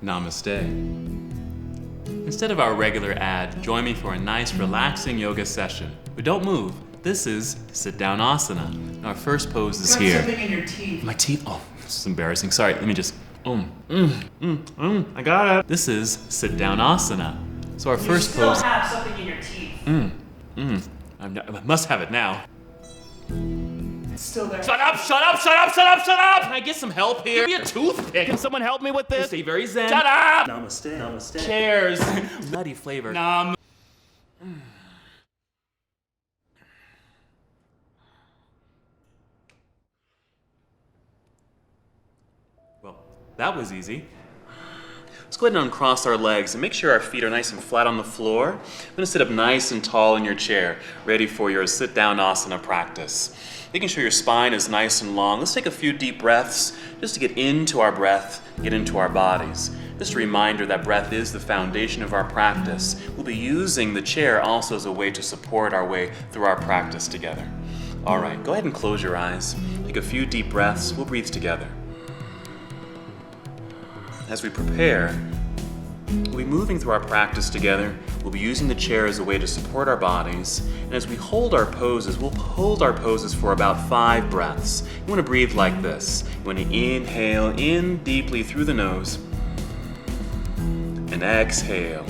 Namaste. Instead of our regular ad, join me for a nice relaxing yoga session. But don't move. This is sit down asana. And our first pose is here. Something in your teeth. My teeth? Oh, this is embarrassing. Sorry, let me just, I got it. This is sit down asana. So our first pose. You still have something in your teeth. I must have it now. It's still there. Shut up! Can I get some help here? Give me a toothpick. Can someone help me with this? Stay very zen. Shut up! Namaste. Chairs. Nutty flavor. Well, that was easy. Let's go ahead and uncross our legs and make sure our feet are nice and flat on the floor. I'm gonna sit up nice and tall in your chair, ready for your sit down asana practice. Making sure your spine is nice and long. Let's take a few deep breaths just to get into our breath, get into our bodies. Just a reminder that breath is the foundation of our practice. We'll be using the chair also as a way to support our way through our practice together. All right, go ahead and close your eyes. Take a few deep breaths. We'll breathe together. As we prepare, we'll be moving through our practice together. We'll be using the chair as a way to support our bodies. And as we hold our poses, we'll hold our poses for about 5 breaths. You want to breathe like this. You want to inhale in deeply through the nose and exhale.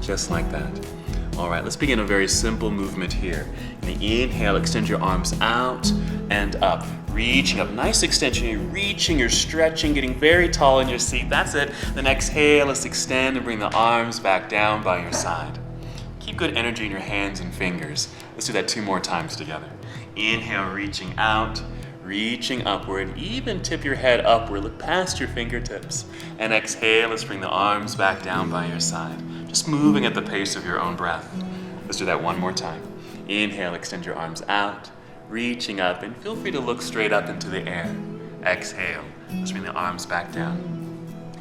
Just like that. All right, let's begin a very simple movement here. In the inhale, extend your arms out and up. Reaching up, nice extension. You're reaching, you're stretching, getting very tall in your seat. That's it. Then exhale, let's extend and bring the arms back down by your side. Keep good energy in your hands and fingers. Let's do that 2 more times together. Inhale, reaching out, reaching upward. Even tip your head upward, look past your fingertips. And exhale, let's bring the arms back down by your side. Just moving at the pace of your own breath. Let's do that 1 more time. Inhale, extend your arms out, reaching up, and feel free to look straight up into the air. Exhale, let's bring the arms back down.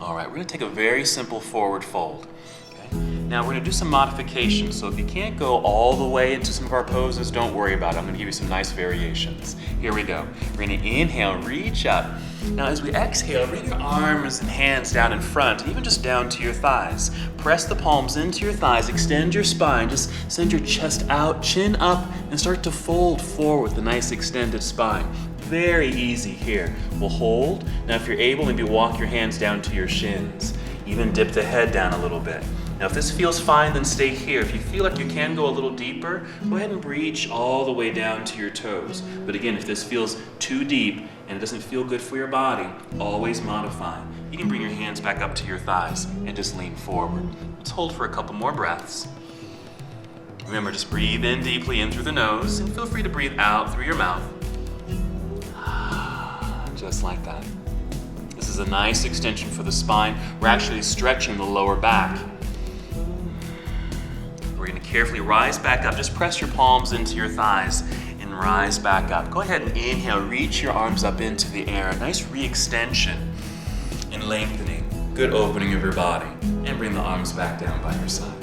All right, we're gonna take a very simple forward fold. Okay? Now we're gonna do some modifications, so if you can't go all the way into some of our poses, don't worry about it. I'm gonna give you some nice variations. Here we go. We're gonna inhale, reach up. Now as we exhale, bring your arms and hands down in front, even just down to your thighs. Press the palms into your thighs, extend your spine, just send your chest out, chin up, and start to fold forward with a nice extended spine. Very easy here. We'll hold. Now if you're able, maybe walk your hands down to your shins. Even dip the head down a little bit. Now if this feels fine, then stay here. If you feel like you can go a little deeper, go ahead and reach all the way down to your toes. But again, if this feels too deep and it doesn't feel good for your body, always modify. You can bring your hands back up to your thighs and just lean forward. Let's hold for a couple more breaths. Remember, just breathe in deeply in through the nose and feel free to breathe out through your mouth. Just like that. This is a nice extension for the spine. We're actually stretching the lower back. We're going to carefully rise back up. Just press your palms into your thighs and rise back up. Go ahead and inhale. Reach your arms up into the air. A nice re-extension and lengthening. Good opening of your body. And bring the arms back down by your side.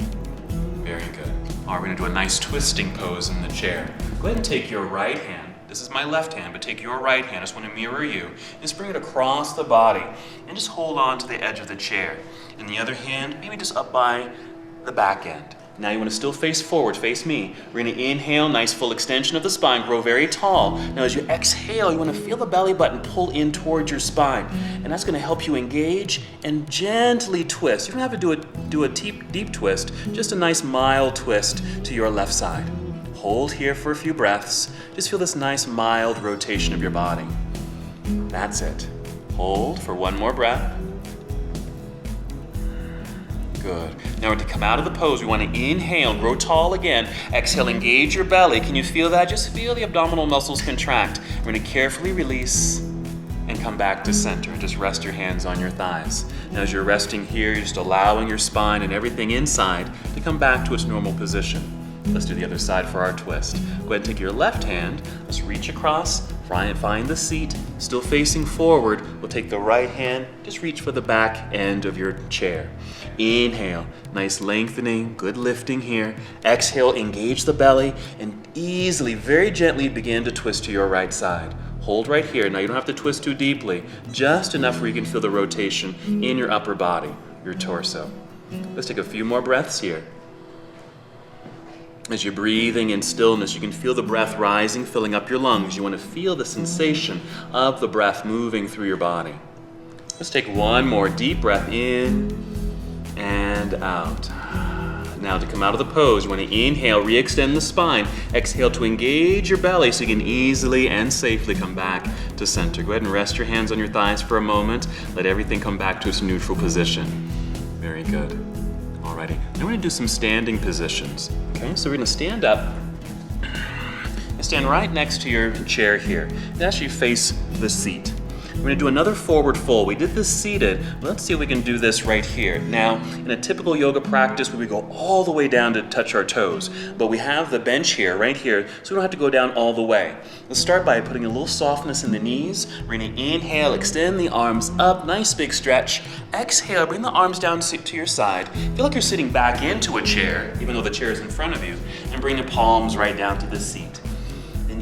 Very good. All right, we're going to do a nice twisting pose in the chair. Go ahead and take your right hand. This is my left hand, but take your right hand. I just want to mirror you. Just bring it across the body and just hold on to the edge of the chair. And the other hand, maybe just up by the back end. Now you want to still face forward, face me. We're going to inhale, nice full extension of the spine, grow very tall. Now as you exhale, you want to feel the belly button pull in towards your spine. And that's going to help you engage and gently twist. You don't have to do a deep twist, just a nice mild twist to your left side. Hold here for a few breaths. Just feel this nice mild rotation of your body. That's it. Hold for 1 more breath. Good. Now we're to come out of the pose. We want to inhale, grow tall again. Exhale, engage your belly. Can you feel that? Just feel the abdominal muscles contract. We're going to carefully release and come back to center. Just rest your hands on your thighs. Now as you're resting here, you're just allowing your spine and everything inside to come back to its normal position. Let's do the other side for our twist. Go ahead and take your left hand. Let's reach across, find the seat, still facing forward. We'll take the right hand, just reach for the back end of your chair. Inhale, nice lengthening, good lifting here. Exhale, engage the belly, and easily, very gently begin to twist to your right side. Hold right here. Now you don't have to twist too deeply, just enough where you can feel the rotation in your upper body, your torso. Let's take a few more breaths here. As you're breathing in stillness, you can feel the breath rising, filling up your lungs. You want to feel the sensation of the breath moving through your body. Let's take one more deep breath in and out. Now to come out of the pose, you want to inhale, re-extend the spine. Exhale to engage your belly so you can easily and safely come back to center. Go ahead and rest your hands on your thighs for a moment. Let everything come back to its neutral position. Very good. Alrighty. Now we're going to do some standing positions. Okay, so we're going to stand up and stand right next to your chair here. And actually face the seat. We're going to do another forward fold. We did this seated. Let's see if we can do this right here. Now, in a typical yoga practice where we go all the way down to touch our toes, but we have the bench here, right here, so we don't have to go down all the way. Let's start by putting a little softness in the knees. We're going to inhale, extend the arms up, nice big stretch. Exhale, bring the arms down to your side. Feel like you're sitting back into a chair, even though the chair is in front of you, and bring the palms right down to the seat.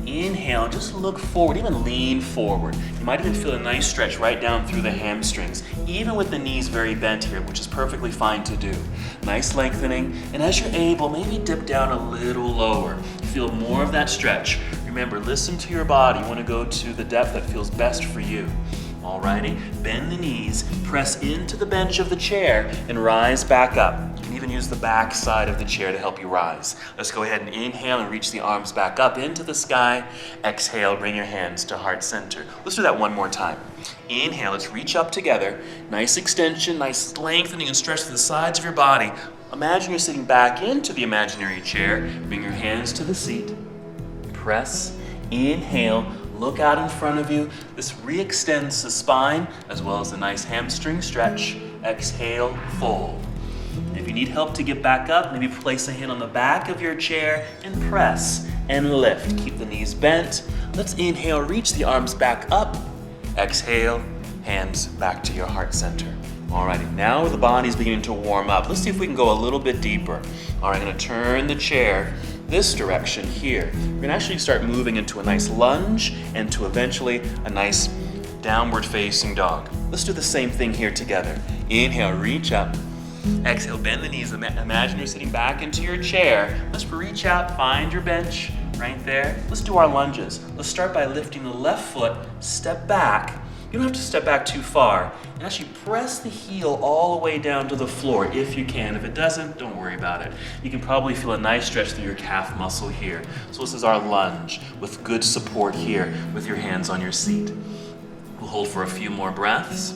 Inhale, just look forward, even lean forward. You might even feel a nice stretch right down through the hamstrings, even with the knees very bent here, which is perfectly fine to do. Nice lengthening, and as you're able, maybe dip down a little lower. Feel more of that stretch. Remember, listen to your body. You want to go to the depth that feels best for you. Alrighty, bend the knees, press into the bench of the chair, and rise back up. You can even use the back side of the chair to help you rise. Let's go ahead and inhale and reach the arms back up into the sky. Exhale, bring your hands to heart center. Let's do that one more time. Inhale, let's reach up together. Nice extension, nice lengthening and stretch to the sides of your body. Imagine you're sitting back into the imaginary chair. Bring your hands to the seat. Press, inhale. Look out in front of you. This re-extends the spine as well as a nice hamstring stretch. Exhale, fold. If you need help to get back up, maybe place a hand on the back of your chair and press and lift. Keep the knees bent. Let's inhale, reach the arms back up. Exhale, hands back to your heart center. Alrighty, now the body's beginning to warm up. Let's see if we can go a little bit deeper. Alright, I'm gonna turn the chair this direction here. We're gonna actually start moving into a nice lunge and to eventually a nice downward facing dog. Let's do the same thing here together. Inhale, reach up. Exhale, bend the knees. Imagine you're sitting back into your chair. Let's reach out, find your bench right there. Let's do our lunges. Let's start by lifting the left foot, step back. You don't have to step back too far. And actually press the heel all the way down to the floor if you can. If it doesn't, don't worry about it. You can probably feel a nice stretch through your calf muscle here. So this is our lunge with good support here with your hands on your seat. We'll hold for a few more breaths.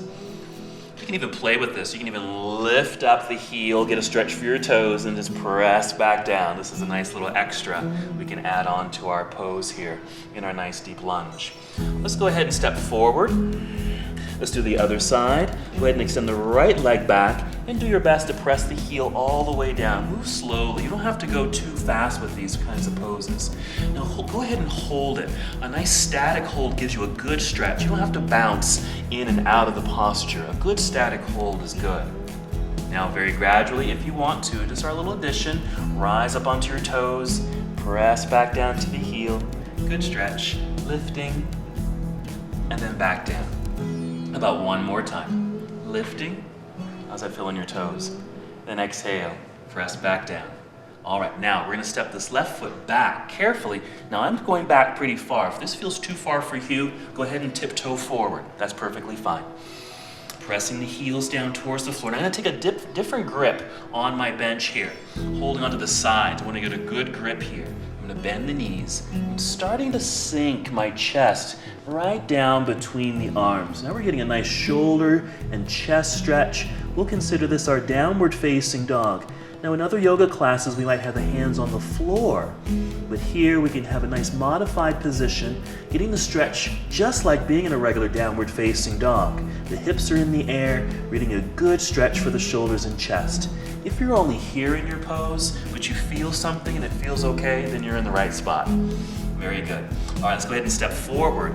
You can even play with this. You can even lift up the heel, get a stretch for your toes, and just press back down. This is a nice little extra we can add on to our pose here in our nice deep lunge. Let's go ahead and step forward. Let's do the other side. Go ahead and extend the right leg back and do your best to press the heel all the way down. Move slowly. You don't have to go too fast with these kinds of poses. Now go ahead and hold it. A nice static hold gives you a good stretch. You don't have to bounce in and out of the posture. A good static hold is good. Now very gradually, if you want to, just our little addition, rise up onto your toes, press back down to the heel. Good stretch, lifting, and then back down. About one more time. Lifting. How's that feel on your toes? Then exhale, press back down. All right, now we're gonna step this left foot back carefully. Now I'm going back pretty far. If this feels too far for you, go ahead and tiptoe forward. That's perfectly fine. Pressing the heels down towards the floor. Now I'm gonna take a different grip on my bench here. Holding onto the sides. I wanna get a good grip here. I'm gonna bend the knees. I'm starting to sink my chest right down between the arms. Now we're getting a nice shoulder and chest stretch. We'll consider this our downward facing dog. Now in other yoga classes, we might have the hands on the floor, but here we can have a nice modified position, getting the stretch just like being in a regular downward facing dog. The hips are in the air, we're getting a good stretch for the shoulders and chest. If you're only here in your pose, but you feel something and it feels okay, then you're in the right spot. Very good. All right, let's go ahead and step forward.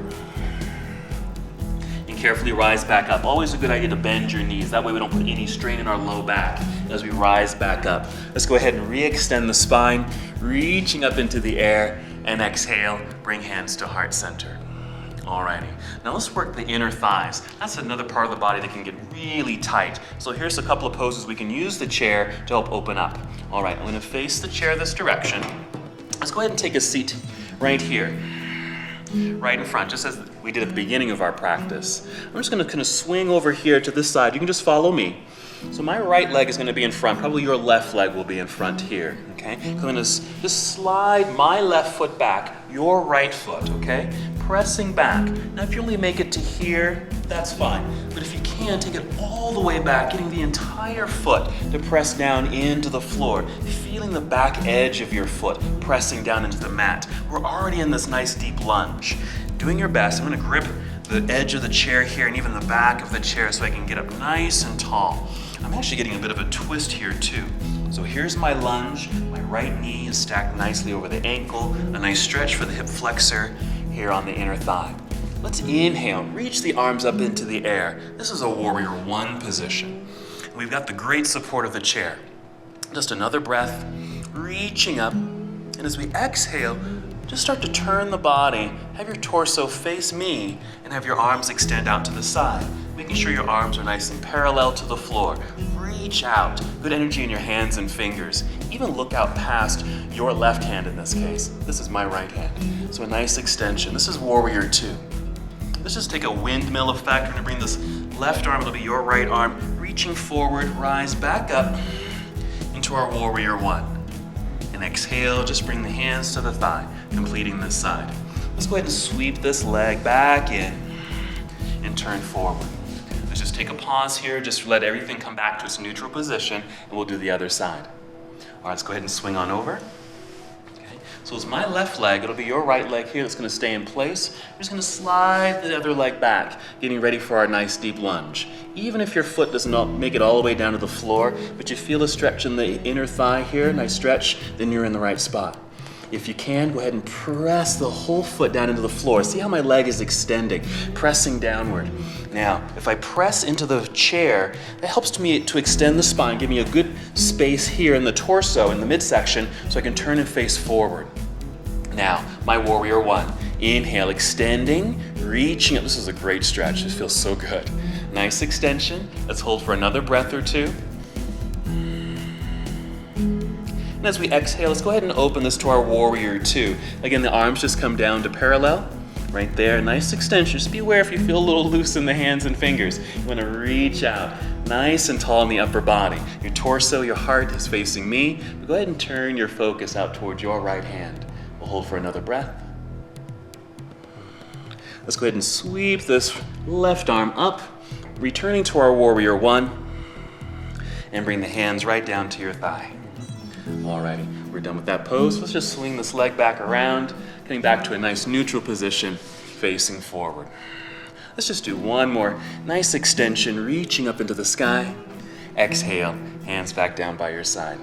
And carefully rise back up. Always a good idea to bend your knees. That way we don't put any strain in our low back as we rise back up. Let's go ahead and re-extend the spine, reaching up into the air, and exhale, bring hands to heart center. Alrighty, now let's work the inner thighs. That's another part of the body that can get really tight. So here's a couple of poses we can use the chair to help open up. All right, I'm gonna face the chair this direction. Let's go ahead and take a seat right here, right in front, just as we did at the beginning of our practice. I'm just gonna kind of swing over here to this side. You can just follow me. So my right leg is going to be in front. Probably your left leg will be in front here, okay? I'm going to just slide my left foot back, your right foot, okay? Pressing back. Now if you only make it to here, that's fine. But if you can, take it all the way back, getting the entire foot to press down into the floor, feeling the back edge of your foot pressing down into the mat. We're already in this nice deep lunge. Doing your best, I'm going to grip the edge of the chair here and even the back of the chair so I can get up nice and tall. I'm actually getting a bit of a twist here too. So here's my lunge. My right knee is stacked nicely over the ankle. A nice stretch for the hip flexor here on the inner thigh. Let's inhale, reach the arms up into the air. This is a warrior one position. We've got the great support of the chair. Just another breath, reaching up. And as we exhale, just start to turn the body. Have your torso face me and have your arms extend out to the side, making sure your arms are nice and parallel to the floor. Reach out. Good energy in your hands and fingers. Even look out past your left hand in this case. This is my right hand. So a nice extension. This is warrior two. Let's just take a windmill effect. We're gonna bring this left arm, it'll be your right arm, reaching forward, rise back up into our warrior one. And exhale, just bring the hands to the thigh, completing this side. Let's go ahead and sweep this leg back in and turn forward. Let's just take a pause here, just let everything come back to its neutral position, and we'll do the other side. All right, let's go ahead and swing on over. Okay. So it's my left leg, it'll be your right leg here that's gonna stay in place. We're just gonna slide the other leg back, getting ready for our nice deep lunge. Even if your foot does not make it all the way down to the floor, but you feel a stretch in the inner thigh here, nice stretch, then you're in the right spot. If you can, go ahead and press the whole foot down into the floor. See how my leg is extending, pressing downward. Now, if I press into the chair, that helps me to extend the spine, give me a good space here in the torso, in the midsection, so I can turn and face forward. Now, my warrior one. Inhale, extending, reaching up. This is a great stretch. This feels so good. Nice extension. Let's hold for another breath or two. And as we exhale, let's go ahead and open this to our warrior two. Again, the arms just come down to parallel. Right there, nice extension. Just be aware if you feel a little loose in the hands and fingers. You want to reach out, nice and tall in the upper body. Your torso, your heart is facing me. But go ahead and turn your focus out towards your right hand. We'll hold for another breath. Let's go ahead and sweep this left arm up, returning to our warrior one, and bring the hands right down to your thigh. Alrighty, we're done with that pose. Let's just swing this leg back around, getting back to a nice neutral position, facing forward. Let's just do one more nice extension, reaching up into the sky. Exhale, hands back down by your side.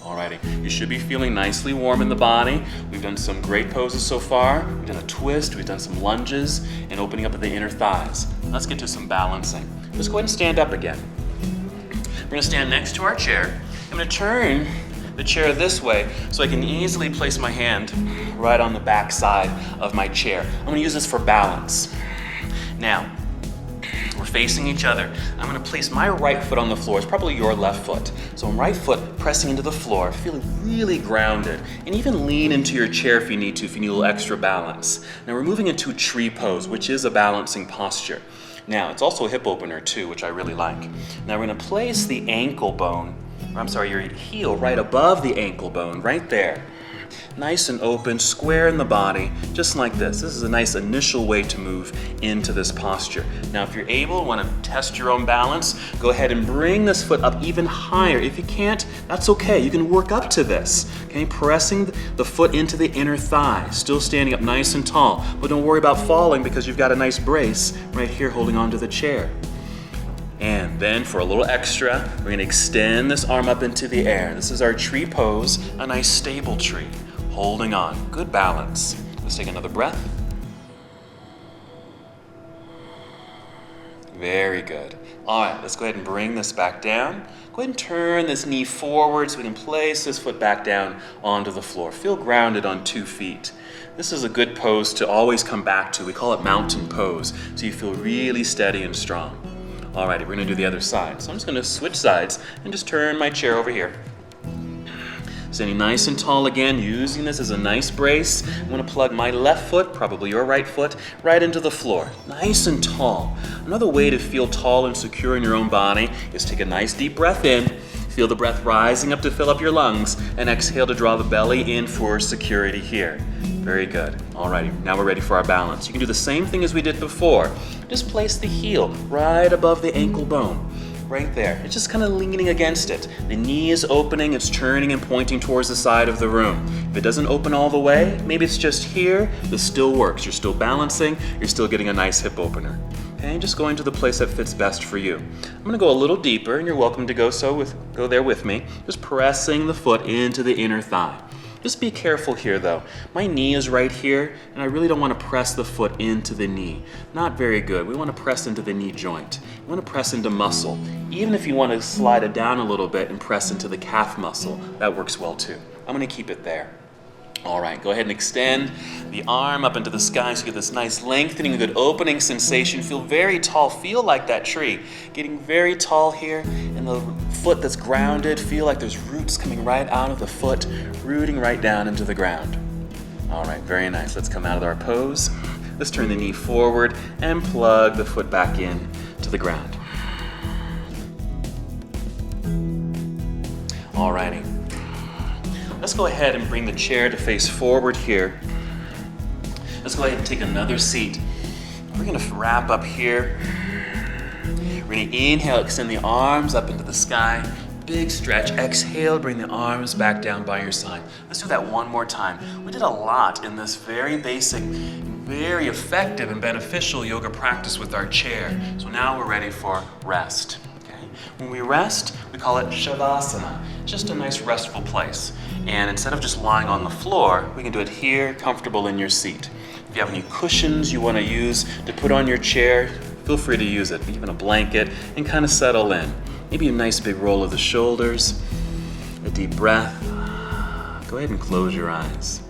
Alrighty, you should be feeling nicely warm in the body. We've done some great poses so far. We've done a twist, we've done some lunges, and opening up of the inner thighs. Let's get to some balancing. Let's go ahead and stand up again. We're gonna stand next to our chair. I'm gonna turn the chair this way so I can easily place my hand right on the back side of my chair. I'm gonna use this for balance. Now, we're facing each other. I'm gonna place my right foot on the floor. It's probably your left foot. So right foot pressing into the floor, feeling really grounded. And even lean into your chair if you need to, if you need a little extra balance. Now we're moving into a tree pose, which is a balancing posture. Now, it's also a hip opener too, which I really like. Now we're gonna place the ankle bone, your heel right above the ankle bone, right there. Nice and open, square in the body, just like this. This is a nice initial way to move into this posture. Now, if you're able, want to test your own balance, go ahead and bring this foot up even higher. If you can't, that's okay. You can work up to this, okay? Pressing the foot into the inner thigh, still standing up nice and tall. But don't worry about falling because you've got a nice brace right here holding onto the chair. And then for a little extra, we're gonna extend this arm up into the air. This is our tree pose, a nice stable tree. Holding on, good balance. Let's take another breath. Very good. All right, let's go ahead and bring this back down. Go ahead and turn this knee forward so we can place this foot back down onto the floor. Feel grounded on 2 feet. This is a good pose to always come back to. We call it mountain pose, so you feel really steady and strong. All right, we're gonna do the other side. So I'm just gonna switch sides and just turn my chair over here. Standing nice and tall again, using this as a nice brace. I'm gonna plug my left foot, probably your right foot, right into the floor. Nice and tall. Another way to feel tall and secure in your own body is take a nice deep breath in, feel the breath rising up to fill up your lungs, and exhale to draw the belly in for security here. Very good. Alrighty, now we're ready for our balance. You can do the same thing as we did before. Just place the heel right above the ankle bone. Right there. It's just kind of leaning against it. The knee is opening, it's turning and pointing towards the side of the room. If it doesn't open all the way, maybe it's just here, this still works. You're still balancing, you're still getting a nice hip opener. Okay, just going to the place that fits best for you. I'm gonna go a little deeper, and you're welcome to go there with me. Just pressing the foot into the inner thigh. Just be careful here though. My knee is right here, and I really don't want to press the foot into the knee. Not very good. We want to press into the knee joint. We want to press into muscle. Even if you want to slide it down a little bit and press into the calf muscle, that works well too. I'm going to keep it there. All right, go ahead and extend the arm up into the sky so you get this nice lengthening, a good opening sensation. Feel very tall, feel like that tree. Getting very tall here, and the foot that's grounded, feel like there's roots coming right out of the foot, rooting right down into the ground. All right, very nice. Let's come out of our pose. Let's turn the knee forward and plug the foot back in to the ground. All righty. Let's go ahead and bring the chair to face forward here. Let's go ahead and take another seat. We're gonna wrap up here. We're gonna inhale, extend the arms up into the sky. Big stretch. Exhale, bring the arms back down by your side. Let's do that one more time. We did a lot in this very basic, very effective and beneficial yoga practice with our chair. So now we're ready for rest. When we rest, we call it Shavasana, just a nice restful place. And instead of just lying on the floor, we can do it here, comfortable in your seat. If you have any cushions you want to use to put on your chair, feel free to use it, even a blanket, and kind of settle in. Maybe a nice big roll of the shoulders, a deep breath. Go ahead and close your eyes.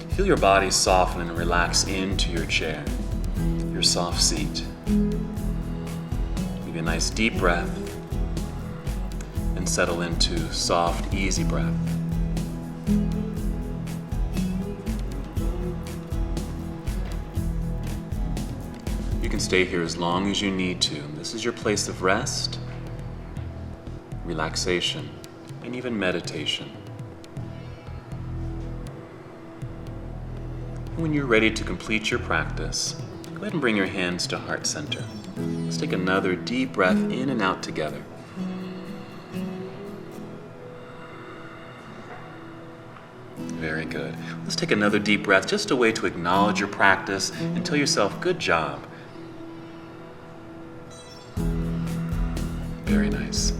Feel your body soften and relax into your chair, your soft seat. Maybe a nice deep breath, and settle into soft, easy breath. You can stay here as long as you need to. This is your place of rest, relaxation, and even meditation. When you're ready to complete your practice, go ahead and bring your hands to heart center. Let's take another deep breath in and out together. Very good. Let's take another deep breath, just a way to acknowledge your practice and tell yourself, good job. Very nice.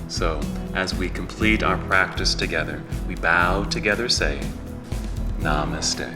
So, as we complete our practice together, we bow together saying, Namaste.